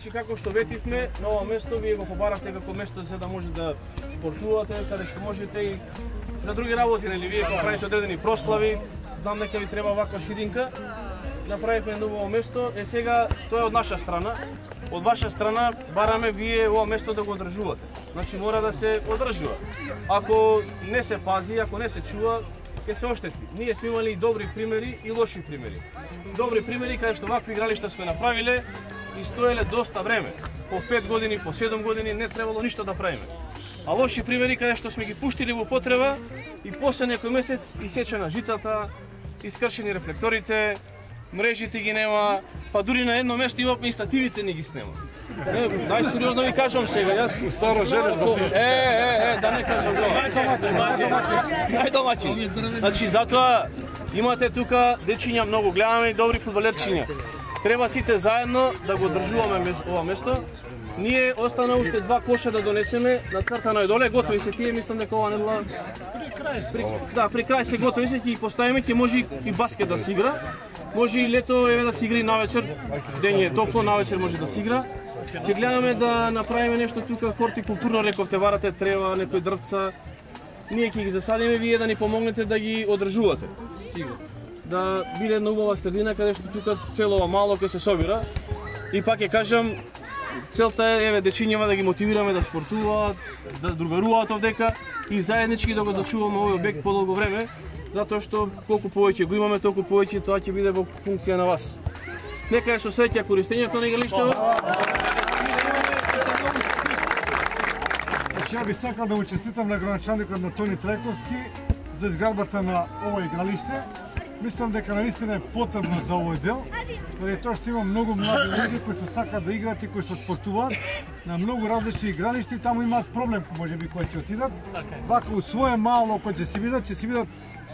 Значи како што ветивме, на ова место вие го побаравте како место за да може да спортувате, каде што можете и за други работи, нели вие кога правите одредени прослави, знам дека ви треба ваква ширинка. Направивме ново место, сега тоа е од наша страна. Од ваша страна бараме вие ова место да го одржувате. Значи мора да се одржува. Ако не се пази, ако не се чува, ќе се оштети. Ние сме имали и добри примери и лоши примери. Добри примери каде што вакви игралишта сме направиле и стоеле доста време. По 5 години, по 7 години не требало ништо да правиме. А лоши примери каде што сме ги пуштили во употреба и после некој месец исечена жицата, искршени рефлекторите, мрежите ги нема, па дури на едно место имавме и стативите ни ги снема. Најсериозно ви кажам сега, јас старо железно. Да не кажам најдомаќин. Значи затоа имате тука дечиња многу, гледаме и добри фудбалерчиња. Треба сите заедно да го одржуваме ова место. Ние остана уште 2 коша да донесеме, нацртано е доле, готови се тие, мислам дека ова недела при крај се готови се, ќе ги поставиме, ќе може и баскет да се игра. Може и лето еве да се игри навечер, ден е топло, навечер може да се игра. Ќе гледаме да направиме нешто тука хортикултурно, рековте, варате трева, некои дрвца. Ние ќе ги засадиме, вие да ни помогнете да ги одржувате. Сигурно. Да биде една убава средина каде што тука цело мало ќе се собира. И пак ќе кажам, целта е еве дечињава да ги мотивираме да спортуваат, да другаруваат овдека и заеднички да го зачуваме овој објект подолго време, затоа што колку повеќе го имаме, толку повеќе тоа ќе биде во функција на вас. Нека е со среќа користењето на игралиштето. Ја би сакал да му честитам на градоначалникот на Тони Трајковски за изградбата на ова игралиште. Мислам дека наистина е потребно за овој дел, заради тоа што има многу млади луѓе кои што сакаат да играат и кои што спортуваат на многу различни игралишти, таму имаат проблем можеби кои ќе отидат. Вака у свое мало кој ќе се видат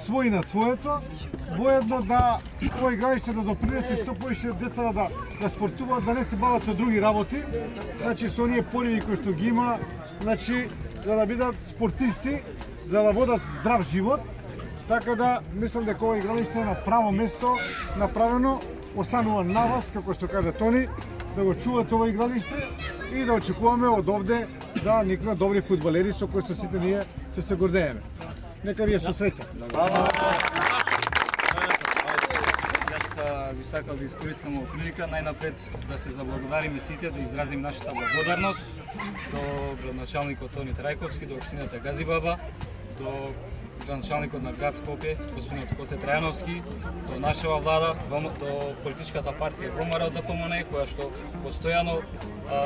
свој на своето, воедно да ова игралиште да допринесе што повеќе деца да спортуваат, да не се бават со други работи, значи со оние пориви кои што ги има, значи за да бидат спортисти, за да водат здрав живот. Така да, мислам дека ова игралиште е на право место направено, останува на вас, како што кажа Тони, да го чувате ова игралиште и да очекуваме од овде да никнат добри фудбалери со кои што сите ние се гордееме. Нека ви е со среќа. Јас би сакал да искористам оваа прилика најнапред да се заблагодариме сите, да изразим нашата благодарност до градоначалникот Тони Трајковски, до општината Газибаба, до градоначалникот на град Скопје, господин Коце Трајановски, до нашава влада, до политичката партија ВМРО ДПМН, која што постојано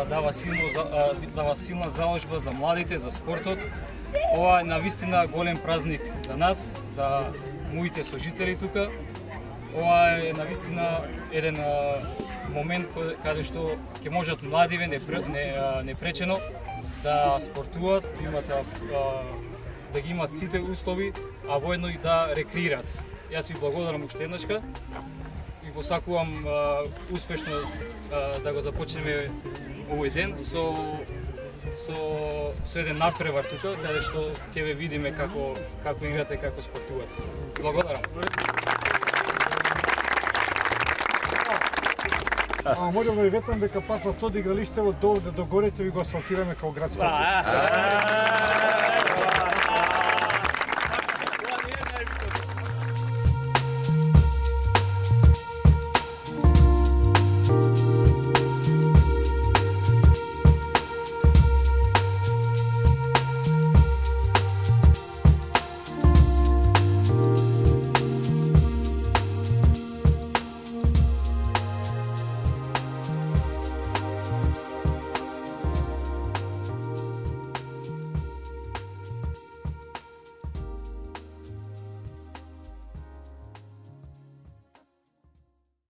дава силна заложба за младите, за спортот. Ова е навистина голем празник за нас, за моите сожители тука. Ова е навистина еден момент каде што ќе можат младиве непречено да спортуваат, да ги имат сите услови, а воедно и да рекреираат. Јас ви благодарам уште еднашка и посакувам успешно да го започнеме овој ден со еден надпревар тука, каде што ќе ве видиме како играте, како спортувате. Благодарам. Можам да ви ветам дека пат на тоа игралиште од овде до горе ќе ви го асфалтираме како градско.